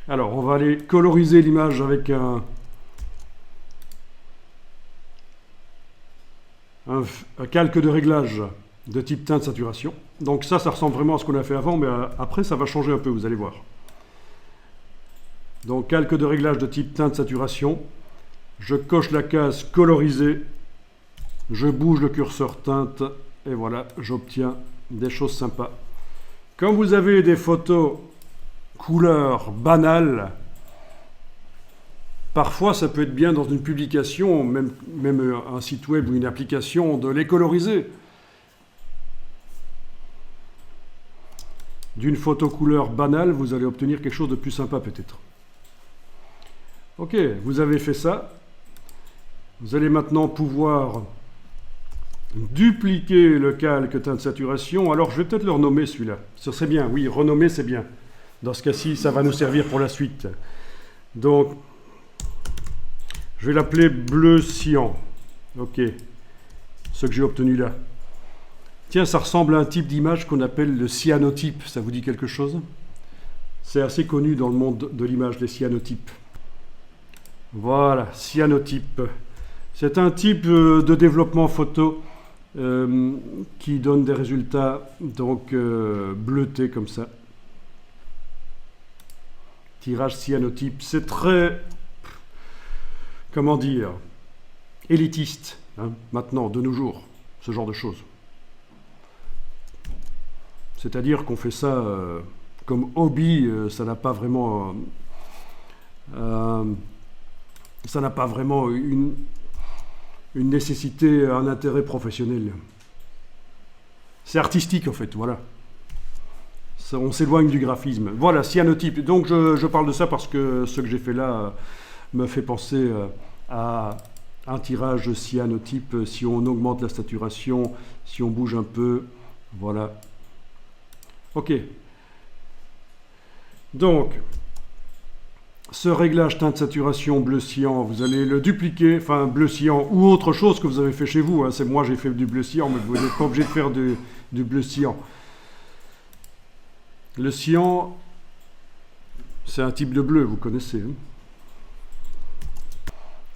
Alors, on va aller coloriser l'image avec un calque de réglage de type teinte saturation. Donc ça ressemble vraiment à ce qu'on a fait avant, mais après, ça va changer un peu, vous allez voir. Donc, calque de réglage de type teinte saturation. Je coche la case coloriser. Je bouge le curseur teinte. Et voilà, j'obtiens des choses sympas. Quand vous avez des photos couleurs banales, parfois ça peut être bien dans une publication, même un site web ou une application, de les coloriser. D'une photo couleur banale, vous allez obtenir quelque chose de plus sympa peut-être. Ok, vous avez fait ça. Vous allez maintenant pouvoir dupliquer le calque teinte saturation. Alors je vais peut-être le renommer celui-là. Ce serait bien, oui, renommer c'est bien. Dans ce cas-ci, ça va nous servir pour la suite. Donc, je vais l'appeler bleu cyan. Ok, ce que j'ai obtenu là. Tiens, ça ressemble à un type d'image qu'on appelle le cyanotype. Ça vous dit quelque chose? C'est assez connu dans le monde de l'image, les cyanotypes. Voilà, cyanotype. C'est un type de développement photo qui donne des résultats donc bleutés comme ça. Tirage cyanotype, c'est très, comment dire, élitiste, hein, maintenant, de nos jours, ce genre de choses. C'est-à-dire qu'on fait ça comme hobby, ça n'a pas vraiment une nécessité, un intérêt professionnel. C'est artistique en fait, voilà. Ça, on s'éloigne du graphisme. Voilà, cyanotype. Donc je parle de ça parce que ce que j'ai fait là me fait penser à un tirage cyanotype. Si on augmente la saturation, si on bouge un peu, voilà. Ok. Donc, ce réglage teinte saturation bleu cyan, vous allez le dupliquer, enfin bleu cyan ou autre chose que vous avez fait chez vous. Hein. C'est moi, j'ai fait du bleu cyan, mais vous n'êtes pas obligé de faire du bleu cyan. Le cyan, c'est un type de bleu, vous connaissez. Hein.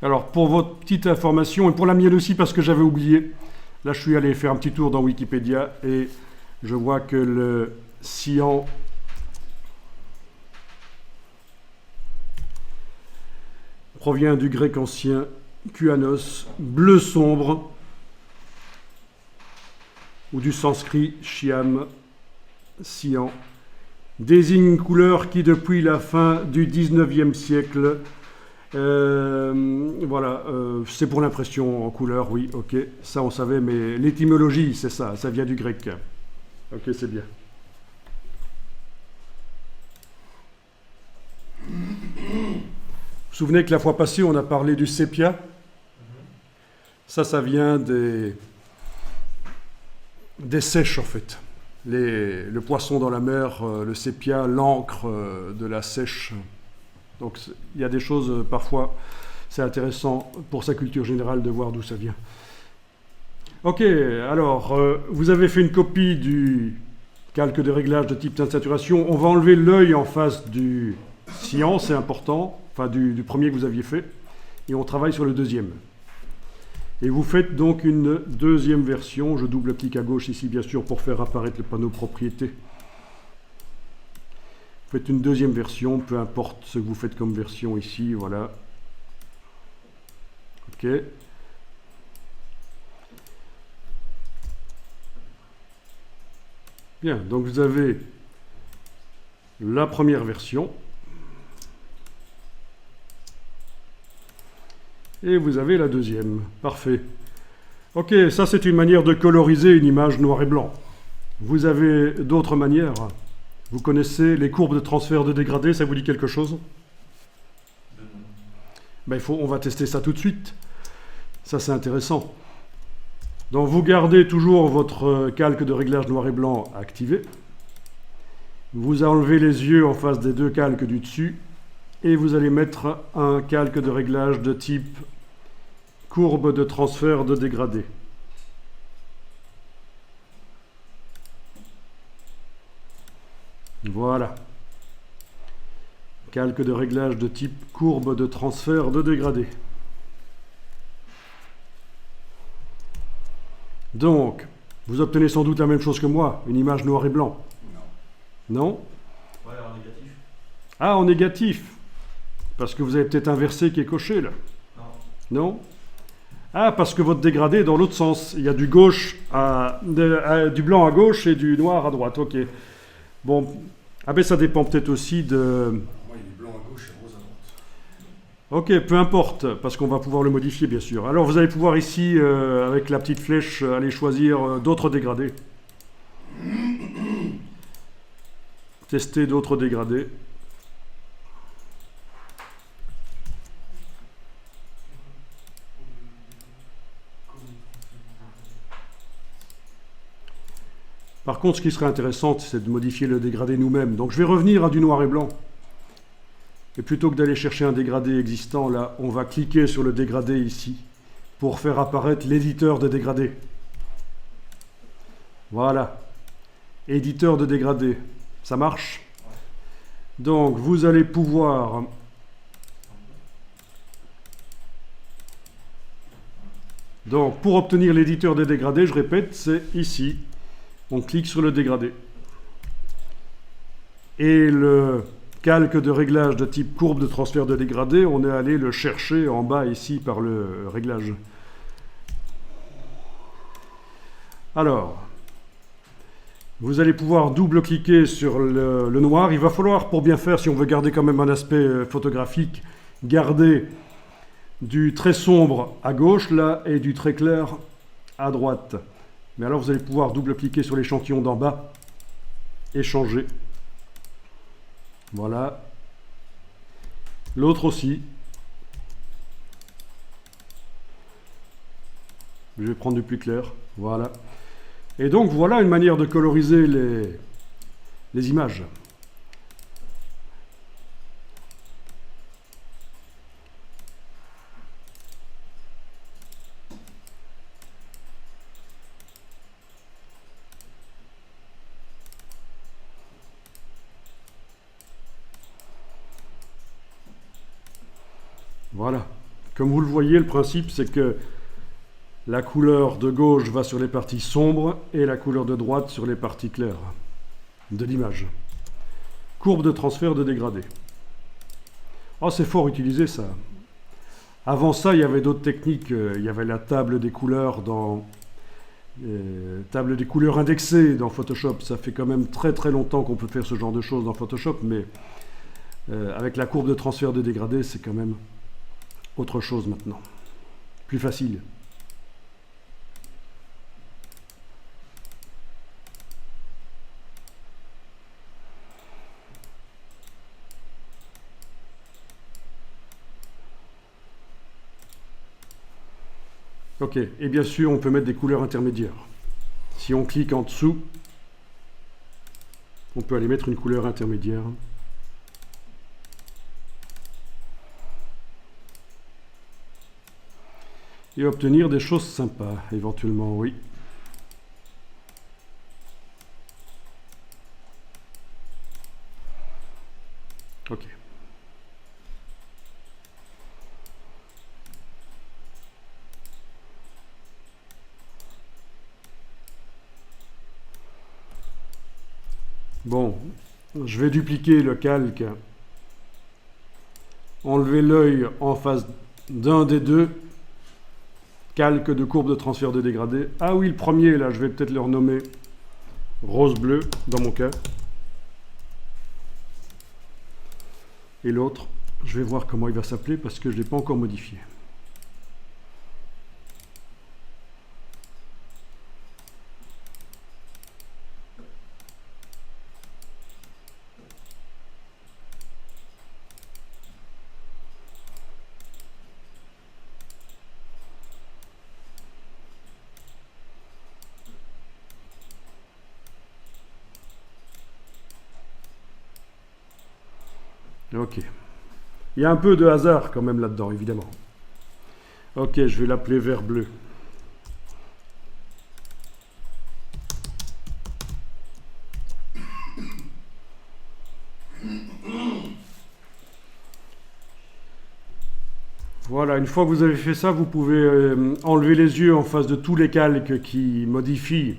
Alors, pour votre petite information, et pour la mienne aussi, parce que j'avais oublié, là je suis allé faire un petit tour dans Wikipédia et je vois que le cyan provient du grec ancien kuanos, bleu sombre, ou du sanskrit shyam, cyan, désigne une couleur qui depuis la fin du 19e siècle, voilà, c'est pour l'impression en couleur, oui, ok, ça on savait, mais l'étymologie c'est ça vient du grec. Ok, c'est bien. Vous vous souvenez que la fois passée, on a parlé du sépia. Ça vient des seiches, en fait. Le poisson dans la mer, le sépia, l'encre de la seiche. Donc, il y a des choses, parfois, c'est intéressant pour sa culture générale de voir d'où ça vient. Ok, alors, vous avez fait une copie du calque de réglage de type teinte saturation. On va enlever l'œil en face du cyan, c'est important. Enfin du premier que vous aviez fait, et on travaille sur le deuxième. Et vous faites donc une deuxième version, je double-clique à gauche ici bien sûr pour faire apparaître le panneau propriété. Vous faites une deuxième version, peu importe ce que vous faites comme version ici, voilà. Ok. Bien, donc vous avez la première version. Et vous avez la deuxième. Parfait. Ok, ça c'est une manière de coloriser une image noir et blanc. Vous avez d'autres manières. Vous connaissez les courbes de transfert de dégradé, ça vous dit quelque chose? Ben, on va tester ça tout de suite. Ça c'est intéressant. Donc vous gardez toujours votre calque de réglage noir et blanc activé. Vous enlevez les yeux en face des deux calques du dessus. Et vous allez mettre un calque de réglage de type courbe de transfert de dégradé. Voilà. Calque de réglage de type courbe de transfert de dégradé. Donc, vous obtenez sans doute la même chose que moi, une image noir et blanc. Non. Non? Ouais, en négatif. Ah, en négatif. Parce que vous avez peut-être inversé qui est coché là. Non. Non? Ah, parce que votre dégradé est dans l'autre sens. Il y a du du blanc à gauche et du noir à droite. Ok. Bon. Ah ben ça dépend peut-être aussi de... Moi, il est blanc à gauche et rose à droite. Ok, peu importe, parce qu'on va pouvoir le modifier bien sûr. Alors vous allez pouvoir ici, avec la petite flèche, aller choisir d'autres dégradés. Tester d'autres dégradés. Par contre, ce qui serait intéressant, c'est de modifier le dégradé nous-mêmes. Donc je vais revenir à du noir et blanc. Et plutôt que d'aller chercher un dégradé existant, là, on va cliquer sur le dégradé ici pour faire apparaître l'éditeur de dégradé. Voilà. Éditeur de dégradé. Ça marche? Donc, vous allez pouvoir... Donc, pour obtenir l'éditeur de dégradé, je répète, c'est ici. On clique sur le dégradé. Et le calque de réglage de type courbe de transfert de dégradé, on est allé le chercher en bas ici par le réglage. Alors, vous allez pouvoir double-cliquer sur le noir. Il va falloir, pour bien faire, si on veut garder quand même un aspect photographique, garder du très sombre à gauche, là, et du très clair à droite. Mais alors, vous allez pouvoir double-cliquer sur l'échantillon d'en bas et changer. Voilà. L'autre aussi. Je vais prendre du plus clair. Voilà. Et donc, voilà une manière de coloriser les images. Voilà. Comme vous le voyez, le principe, c'est que la couleur de gauche va sur les parties sombres et la couleur de droite sur les parties claires de l'image. Courbe de transfert de dégradé. Oh, c'est fort utilisé ça. Avant ça, il y avait d'autres techniques. Il y avait la table des couleurs table des couleurs indexées dans Photoshop. Ça fait quand même très très longtemps qu'on peut faire ce genre de choses dans Photoshop, mais avec la courbe de transfert de dégradé, c'est quand même autre chose maintenant. Plus facile. Ok, et bien sûr, on peut mettre des couleurs intermédiaires. Si on clique en dessous, on peut aller mettre une couleur intermédiaire. Et obtenir des choses sympas, éventuellement, oui. Ok. Bon, je vais dupliquer le calque, enlever l'œil en face d'un des deux, calque de courbe de transfert de dégradé. Ah oui, le premier, là, je vais peut-être le renommer rose-bleu, dans mon cas. Et l'autre, je vais voir comment il va s'appeler parce que je ne l'ai pas encore modifié. Ok. Il y a un peu de hasard quand même là-dedans, évidemment. Ok, je vais l'appeler vert bleu. Voilà, une fois que vous avez fait ça, vous pouvez enlever les yeux en face de tous les calques qui modifient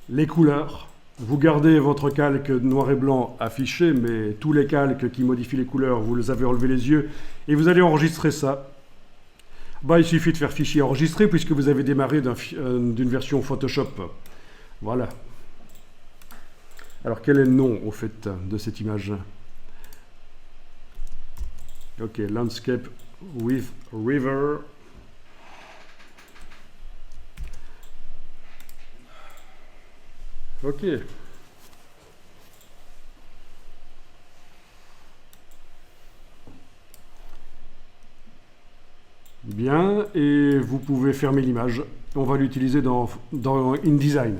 les couleurs. Vous gardez votre calque noir et blanc affiché, mais tous les calques qui modifient les couleurs, vous les avez enlevé les yeux et vous allez enregistrer ça. Il suffit de faire fichier enregistré puisque vous avez démarré d'une version Photoshop. Voilà. Alors quel est le nom au fait de cette image? Ok, Landscape with River. Ok. Bien, et vous pouvez fermer l'image. On va l'utiliser dans InDesign.